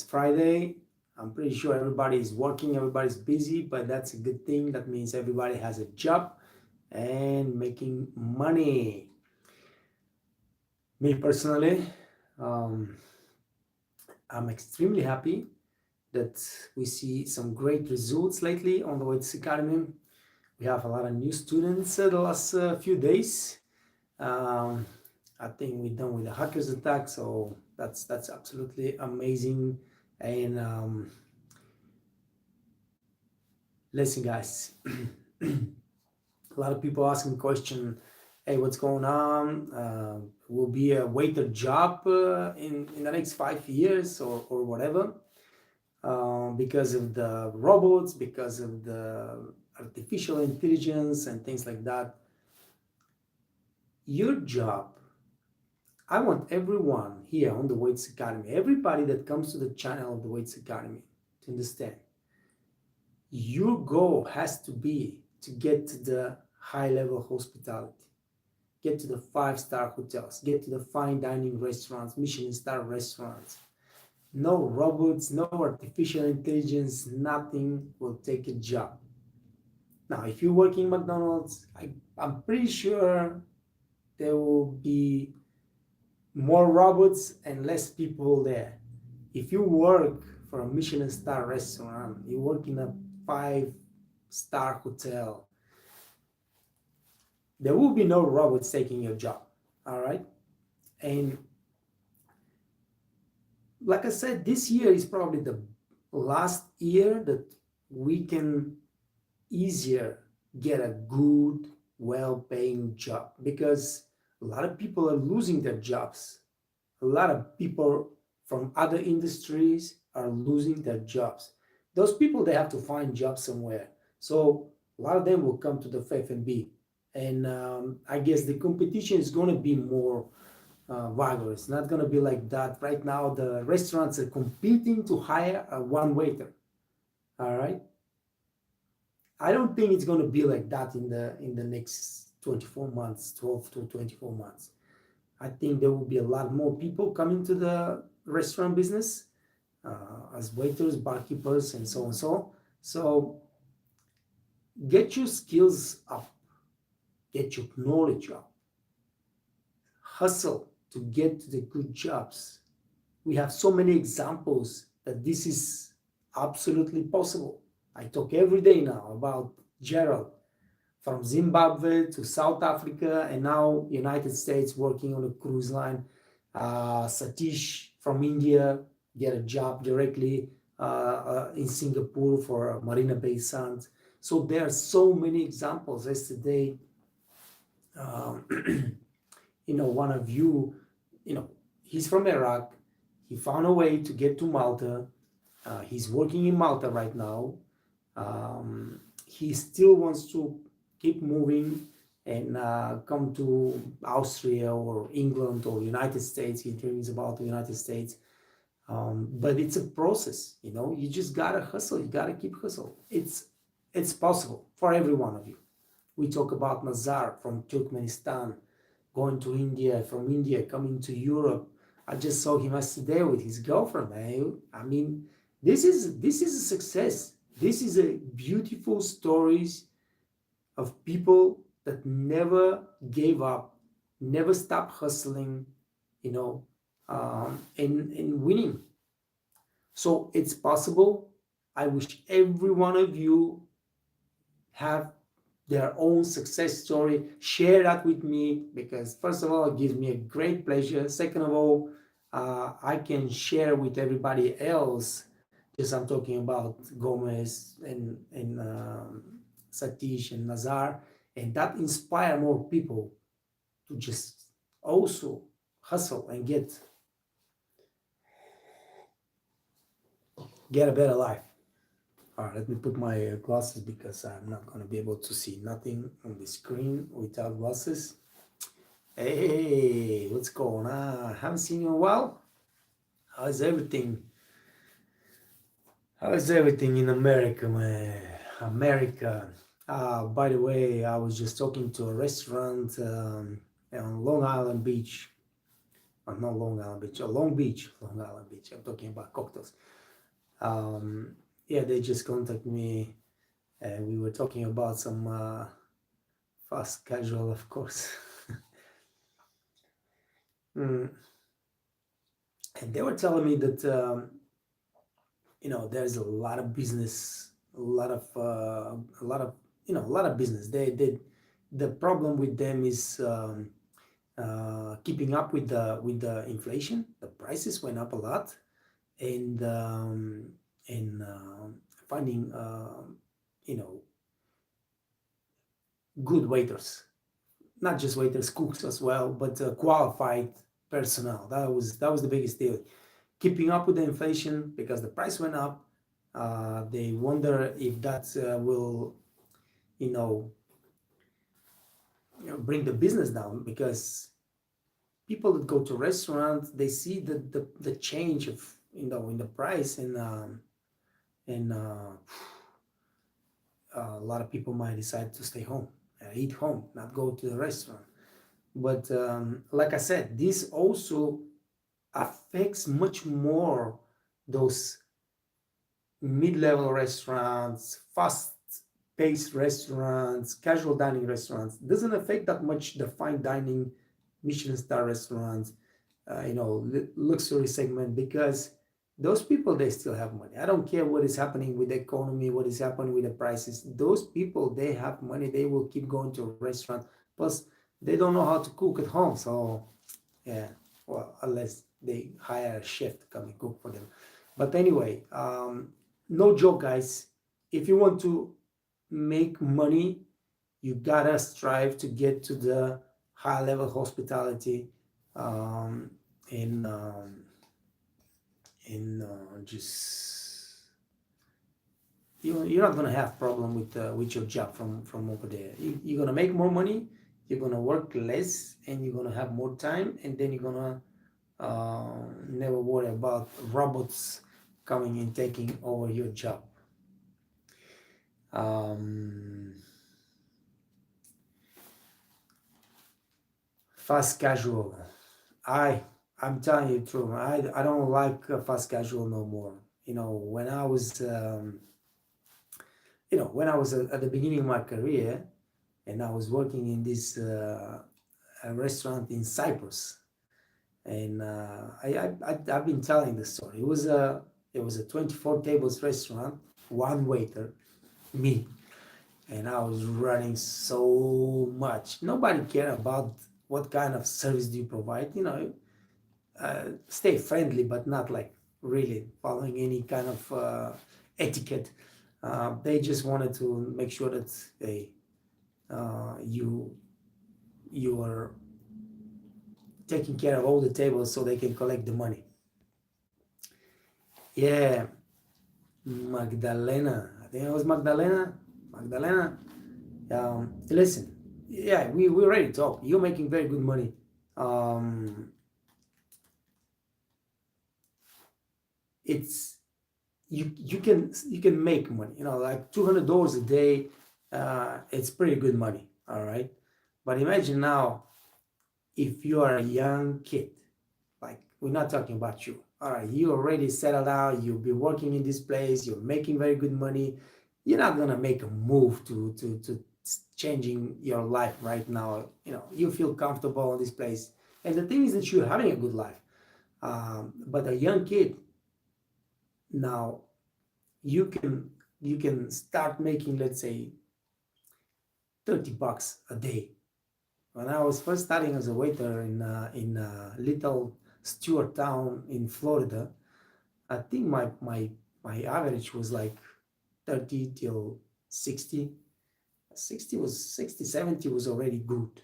Friday. I'm pretty sure everybody is working, everybody's busy, but that's a good thing. That means everybody has a job and making money. Me personally, um, I'm extremely happy that we see some great results lately on the Waits Academy. We have a lot of new students the last few days. Um, I think we're done with the hackers attack, so that's absolutely amazing. And listen, guys, a lot of people asking question, hey, what's going on? Will be a waiter job in the next 5 years or whatever, because of the robots, because of the artificial intelligence and things like that. Your job, I want everyone here on the Waits Academy, everybody that comes to the channel of the Waits Academy, to understand your goal has to be to get to the high level hospitality, get to the 5-star hotels, get to the fine dining restaurants, Michelin star restaurants. No robots, no artificial intelligence, nothing will take a job. Now, if you work in McDonald's, I'm pretty sure there will be more robots and less people there. If you work for a Michelin star restaurant, you work in a 5-star hotel, there will be no robots taking your job. All right. And like I said, this year is probably the last year that we can easier get a good, well-paying job, because a lot of people are losing their jobs. A lot of people from other industries are losing their jobs. Those people, they have to find jobs somewhere. So a lot of them will come to the F&B. And I guess the competition is going to be more vigorous. It's not going to be like that. Right now, the restaurants are competing to hire one waiter. All right. I don't think it's going to be like that in the next 24 months, 12 to 24 months. I think there will be a lot more people coming to the restaurant business as waiters, barkeepers, and so on. So get your skills up, get your knowledge up, hustle to get to the good jobs. We have so many examples that this is absolutely possible. I talk every day now about Gerald from Zimbabwe to South Africa, and now United States, working on a cruise line. Satish from India get a job directly in Singapore for Marina Bay Sands. So there are so many examples. Yesterday, um, one of you, he's from Iraq. He found a way to get to Malta. He's working in Malta right now. He still wants to keep moving and come to Austria or England or United States. He dreams about the United States. But it's a process, you just gotta hustle. You gotta keep hustle. It's possible for every one of you. We talk about Nazar from Turkmenistan going to India, from India coming to Europe. I just saw him yesterday with his girlfriend, man. I mean, this is a success. This is a beautiful stories of people that never gave up, never stopped hustling, and winning. So it's possible. I wish every one of you have their own success story. Share that with me, because first of all, it gives me a great pleasure. Second of all, I can share with everybody else. Just I'm talking about Gomez and Satish and Nazar, and that inspire more people to just also hustle and get a better life. All right, let me put my glasses, because I'm not going to be able to see nothing on the screen without glasses. Hey, what's going on? Haven't seen you in a while. How's everything? How's everything in America, man? America. By the way, I was just talking to a restaurant on Long Island Beach. not Long Island Beach, Long Beach, Long Island Beach. I'm talking about cocktails. Yeah, they just contacted me, and we were talking about some fast casual, of course. Mm. And they were telling me that there's a lot of business, a lot of a lot of business. The problem with them is keeping up with the inflation. The prices went up a lot, and finding you know good waiters, not just waiters, cooks as well, but qualified personnel. That was the biggest deal. Keeping up with the inflation because the price went up. They wonder if that will, you know, bring the business down, because people that go to restaurants, they see the change of in the price, and a lot of people might decide to stay home, eat home, not go to the restaurant. But like I said, this also affects much more those mid-level restaurants, fast-paced restaurants, casual dining restaurants. Doesn't affect that much the fine dining Michelin star restaurants, luxury segment, because those people, they still have money. I don't care what is happening with the economy, what is happening with the prices. Those people, they have money. They will keep going to a restaurant. Plus, they don't know how to cook at home. So, yeah, well, unless they hire a chef to come and cook for them. But anyway, no joke, guys. If you want to make money, you gotta strive to get to the high level hospitality, um, in just you're not gonna have problem with your job from over there. You're gonna make more money, you're gonna work less, and you're gonna have more time, and then you're gonna never worry about robots coming and taking over your job. Fast casual. I'm telling you the truth. I don't like fast casual no more. When I was at the beginning of my career, and I was working in this a restaurant in Cyprus, and I've been telling the story. It was a 24 tables restaurant, one waiter, me, and I was running so much. Nobody cared about what kind of service do you provide. Stay friendly, but not like really following any kind of etiquette. They just wanted to make sure that you are taking care of all the tables so they can collect the money. Yeah, Magdalena. I think it was Magdalena. Magdalena. Listen, yeah, we're ready to talk. You're making very good money. It's you can make money. Like $200 a day. It's pretty good money. All right, but imagine now if you are a young kid. Like, we're not talking about you. All right, you already settled out. You've been working in this place. You're making very good money. You're not gonna make a move to changing your life right now. You feel comfortable in this place, and the thing is that you're having a good life. But a young kid now, you can start making, let's say, $30 a day. When I was first starting as a waiter in little Stewart town in Florida, I think my average was like 30 till 60. 70 was already good.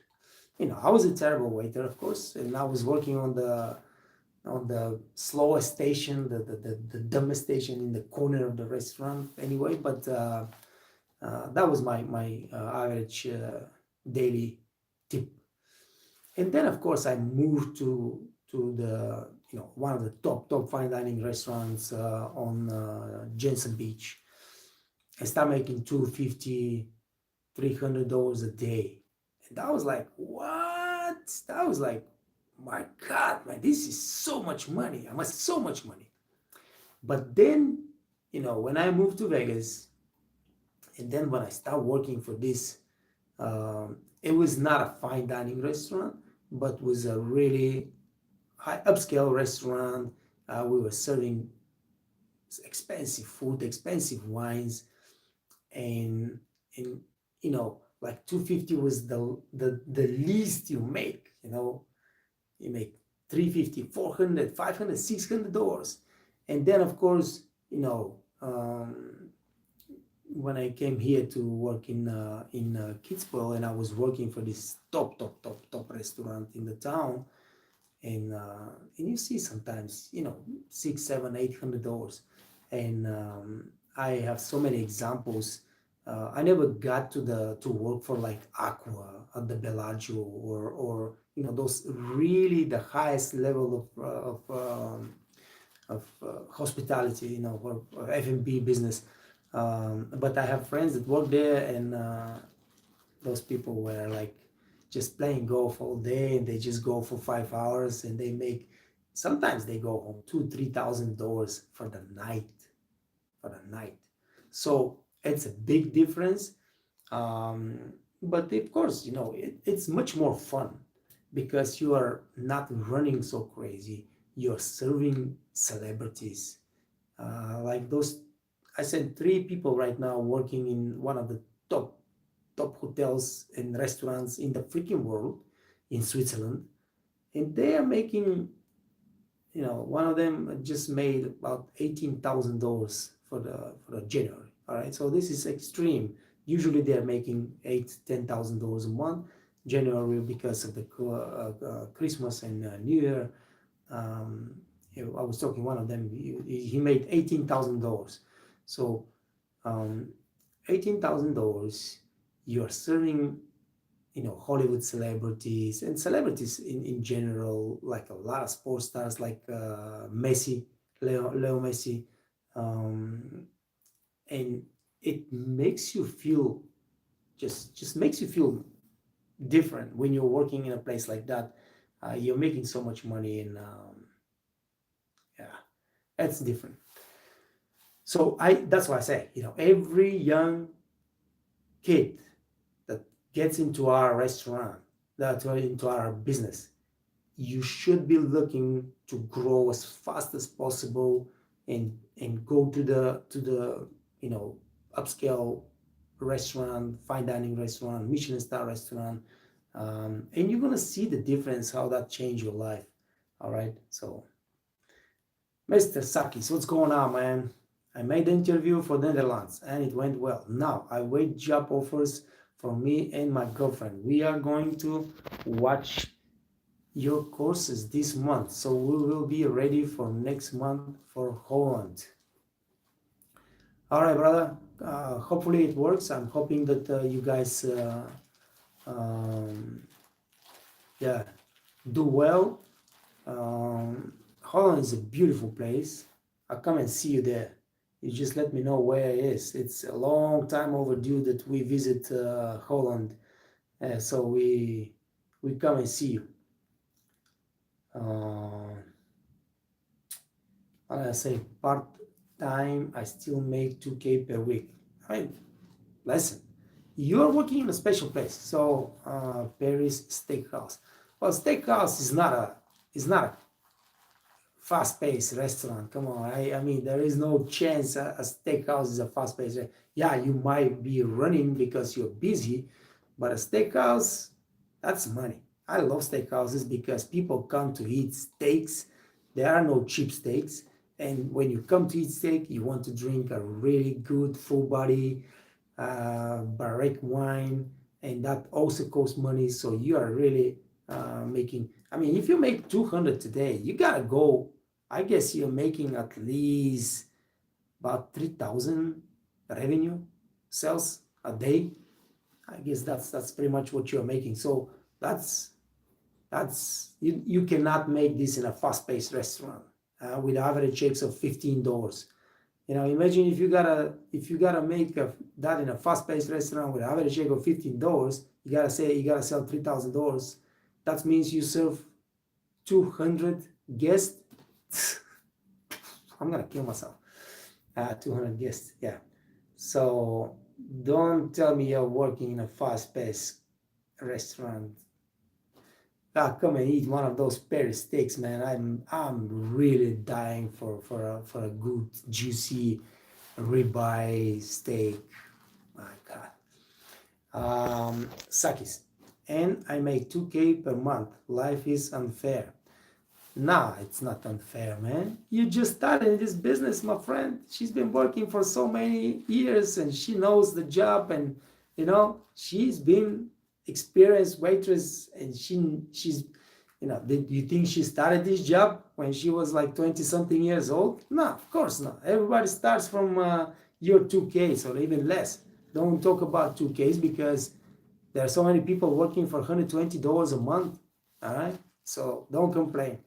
I was a terrible waiter, of course, and I was working on the slowest station, the dumbest station in the corner of the restaurant anyway. But that was my average daily tip. And then, of course, I moved to the one of the top fine dining restaurants on Jensen Beach. I started making $250, $300 a day, and that was like, what? That was like my God, man, this is so much money. I must so much money. But then, when I moved to Vegas, and then when I started working for this, it was not a fine dining restaurant, but was a really high upscale restaurant. We were serving expensive food, expensive wines, and and like 250 was the least you make. You make 350, 400, 500, $600. And then of course, when I came here to work in Kitzbühel, and I was working for this top restaurant in the town, and you see sometimes $600, $700, $800, and I have so many examples. I never got to work for like Aqua at the Bellagio or those really the highest level of hospitality, for F&B business. But I have friends that work there, and those people were like just playing golf all day, and they just go for 5 hours, and sometimes they go home $2,000-$3,000 for the night. So it's a big difference. But of course, it's much more fun because you are not running so crazy. You're serving celebrities. Like those, I said 3 people right now working in one of the top hotels and restaurants in the freaking world in Switzerland. And they are making, one of them just made about $18,000 for the January. All right, so this is extreme. Usually they are making $8,000-$10,000 a month. January, because of the Christmas and New Year. I was talking one of them. He made $18,000. So $18,000. You are serving, Hollywood celebrities and celebrities in general, like a lot of sports stars, like Messi, Leo Messi, and it makes you feel just makes you feel different when you're working in a place like that. You're making so much money, and yeah, that's different. So that's why I say, every young kid that gets into our restaurant, into our business, you should be looking to grow as fast as possible and go to the upscale restaurant, fine dining restaurant, Michelin star restaurant, and you're gonna see the difference, how that changed your life. All right, so Mr. Sakis, what's going on, man? I made the interview for the Netherlands and it went well. Now I wait job offers for me and my girlfriend. We are going to watch your courses this month, so we will be ready for next month for Holland. All right, brother. Hopefully it works. I'm hoping that you guys do well. Holland is a beautiful place. I'll come and see you there. You just let me know where it is. It's a long time overdue that we visit Holland, so we come and see you. I say part-time, I still make 2K per week. I mean, listen, you're working in a special place. So Paris Steakhouse. Well, Steakhouse is not a fast-paced restaurant. Come on, I mean, there is no chance a steakhouse is a fast-paced restaurant. Yeah, you might be running because you're busy, but a steakhouse, that's money. I love steakhouses because people come to eat steaks. There are no cheap steaks. And when you come to eat steak, you want to drink a really good full body Barrique wine, and that also costs money. So you are really making, I mean, if you make 200 today, you gotta go, I guess you're making at least about 3,000 revenue sales a day. I guess that's pretty much what you're making. So that's you cannot make this in a fast-paced restaurant with average checks of $15. Imagine if you gotta make that in a fast-paced restaurant with an average check of $15. You gotta sell $3,000. That means you serve 200 guests. I'm gonna kill myself. 200 guests, yeah. So don't tell me you're working in a fast-paced restaurant. Come and eat one of those Paris steaks, man. I'm really dying for a good juicy ribeye steak. My God. Sakis, and I make 2K per month. Life is unfair. Nah, it's not unfair, man. You just started this business, my friend. She's been working for so many years and she knows the job, and she's been experienced waitress, and she's did you think she started this job when she was like 20 something years old? No, of course not. Everybody starts from your 2Ks or even less. Don't talk about 2Ks because there are so many people working for $120 a month. All right, so don't complain.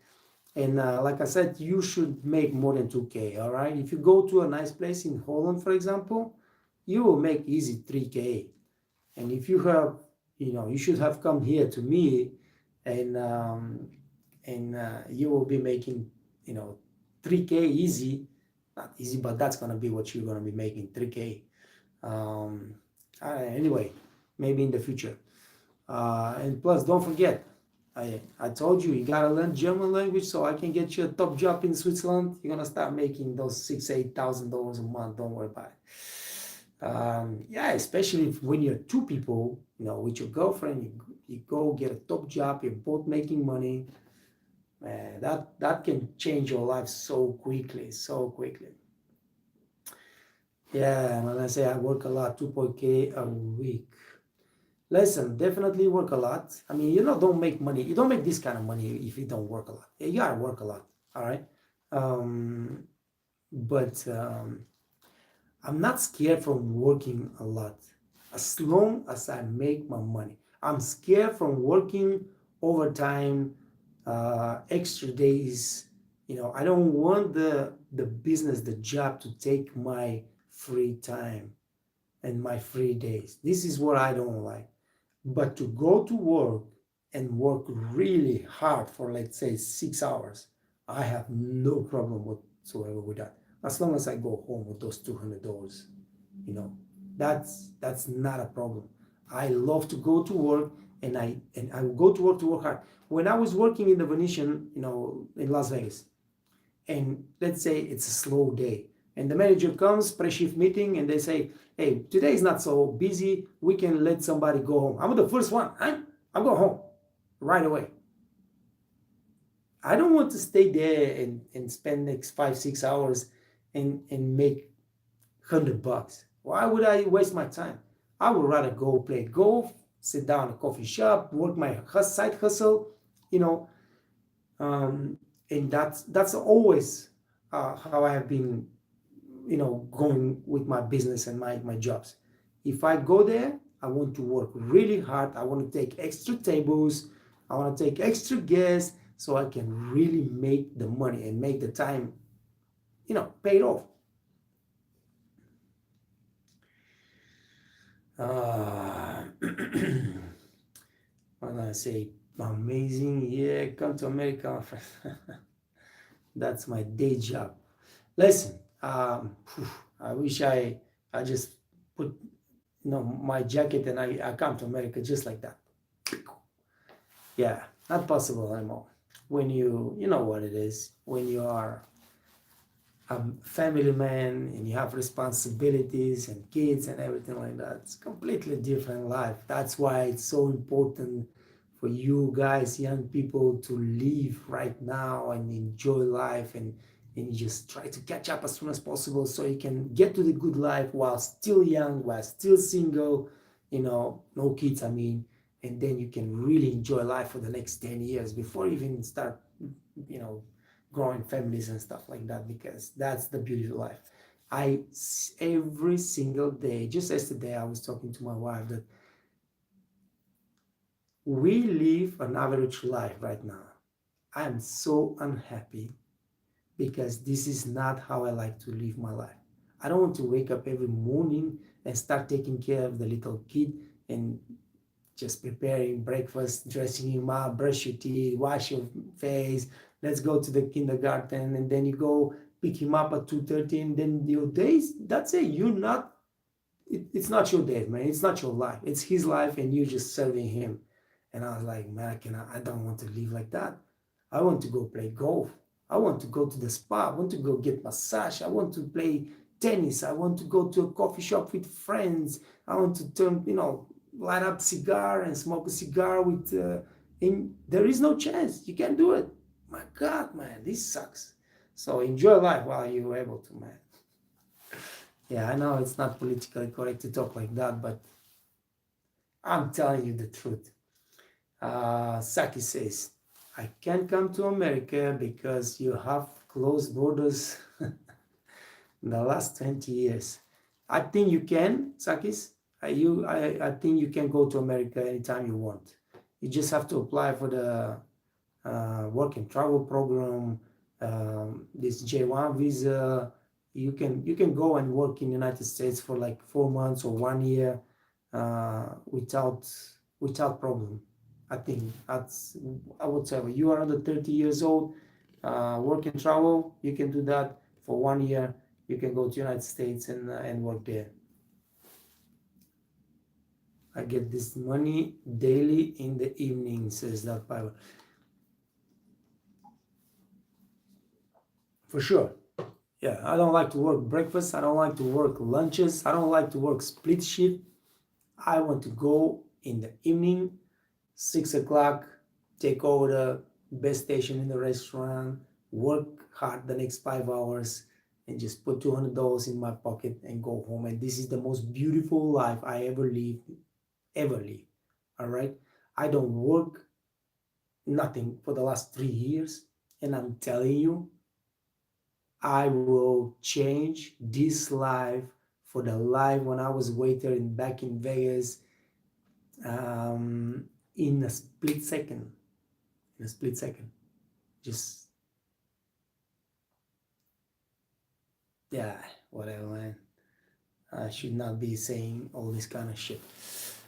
And like I said, you should make more than 2K, all right? If you go to a nice place in Holland, for example, you will make easy 3K. And if you have, you should have come here to me, and you will be making, 3K easy. Not easy, but that's going to be what you're going to be making, 3K. Anyway, maybe in the future. And plus, don't forget, I told you gotta learn German language so I can get you a top job in Switzerland. You're gonna start making those $6,000-8,000 a month. Don't worry about it. Yeah, especially when you're two people, with your girlfriend, you go get a top job. You're both making money. Man, that can change your life so quickly, so quickly. Yeah, when I say I work a lot, 2K a week. Listen, definitely work a lot. I mean, don't make money. You don't make this kind of money if you don't work a lot. You gotta work a lot, all right? But I'm not scared from working a lot as long as I make my money. I'm scared from working overtime, extra days. I don't want the business, the job to take my free time and my free days. This is what I don't like. But to go to work and work really hard for, let's say, 6 hours, I have no problem whatsoever with that. As long as I go home with those $200, that's not a problem. I love to go to work, and I will go to work hard. When I was working in the Venetian, in Las Vegas, and let's say it's a slow day, and the manager comes, pre-shift meeting, and they say, hey, today is not so busy, we can let somebody go home. I'm the first one. I'm going home right away. I don't want to stay there and spend next 5-6 hours and make $100. Why would I waste my time? I would rather go play golf, sit down in a coffee shop, work my side hustle, and that's always how I have been going with my business and my jobs. If I go there, I want to work really hard. I want to take extra tables. I want to take extra guests so I can really make the money and make the time, paid off. When I say amazing, yeah, come to America. That's my day job. Listen, I wish I just put my jacket and I come to America just like that. Yeah, not possible anymore. When you know what it is, when you are a family man and you have responsibilities and kids and everything like that, it's completely different life. That's why it's so important for you guys, young people, to live right now and enjoy life, and you just try to catch up as soon as possible so you can get to the good life while still young, while still single, no kids, I mean, and then you can really enjoy life for the next 10 years before you even start, growing families and stuff like that, because that's the beauty of life. Every single day, just yesterday, I was talking to my wife that we live an average life right now. I am so unhappy because this is not how I like to live my life. I don't want to wake up every morning and start taking care of the little kid and just preparing breakfast, dressing him up, brush your teeth, wash your face, let's go to the kindergarten, and then you go pick him up at 2:30, and then your days, that's it. You're not, it's not your day, man. It's not your life. It's his life, and you're just serving him. And I was like, man, I don't want to live like that. I want to go play golf. I want to go to the spa. I want to go get massage. I want to play tennis. I want to go to a coffee shop with friends. I want to turn, light up cigar and smoke a cigar with, and there is no chance. You can't do it. My God, man, this sucks. So enjoy life while you're able to, man. Yeah, I know it's not politically correct to talk like that, but I'm telling you the truth. Saki says, I can't come to America because you have closed borders in the last 20 years. I think you can, Sakis. I think you can go to America anytime you want. You just have to apply for the work and travel program, this J1 visa. You can go and work in the United States for like 4 months or 1 year without problem. I think that's, I would say, you are under 30 years old, work and travel, you can do that for 1 year. You can go to United States and work there. I get this money daily in the evening, says that Bible. For sure. Yeah, I don't like to work breakfast. I don't like to work lunches. I don't like to work split shift. I want to go in the evening, 6 o'clock, take over the best station in the restaurant, work hard the next 5 hours, and just put $200 in my pocket and go home. And this is the most beautiful life I ever live. All right. I don't work nothing for the last 3 years, and I'm telling you, I will change this life for the life when I was waiter back in Vegas, in a split second. Just, yeah, whatever, man. I should not be saying all this kind of shit.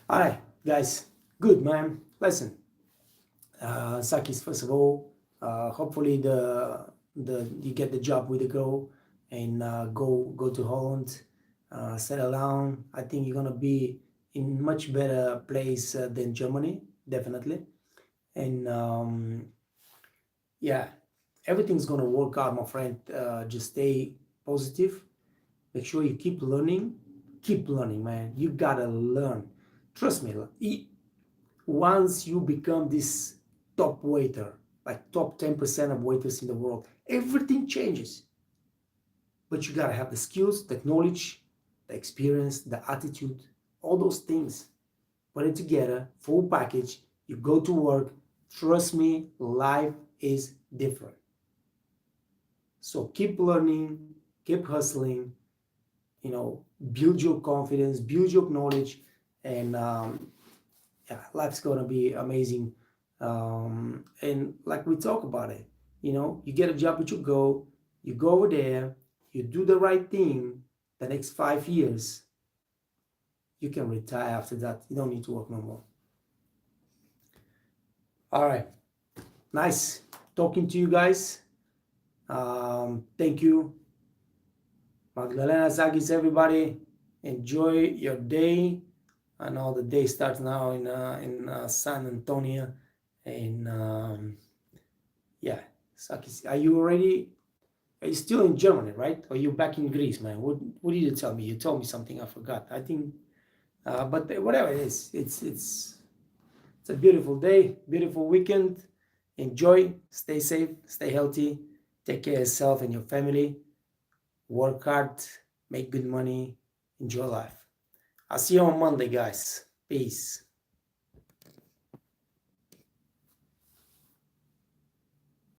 All right, guys, good, man. Listen, Sakis, first of all, hopefully you get the job with the girl and go to Holland, settle down. I think you're gonna be in much better place than Germany, definitely. And yeah, everything's gonna work out, my friend. Just stay positive. Make sure you keep learning, man. You gotta learn. Trust me. Once you become this top waiter, like top 10% of waiters in the world, everything changes. But you gotta have the skills, the knowledge, the experience, the attitude, all those things. Put it together, full package. You go to work. Trust me, life is different. So keep learning, keep hustling, build your confidence, build your knowledge, and yeah, life's gonna be amazing. And like we talk about it, you get a job at you go over there, you do the right thing. The next 5 years, you can retire after that. You don't need to work no more. All right, nice talking to you guys. Thank you, Magdalena Sakis, everybody. Enjoy your day. I know the day starts now in San Antonio, and yeah, Sakis, are you still in Germany, right? Or you back in Greece, man? What did you tell me? You told me something, I forgot. I think, but whatever it is, it's a beautiful day, beautiful weekend. Enjoy, stay safe, stay healthy, take care of yourself and your family. Work hard, make good money, enjoy life. I'll see you on Monday, guys. Peace.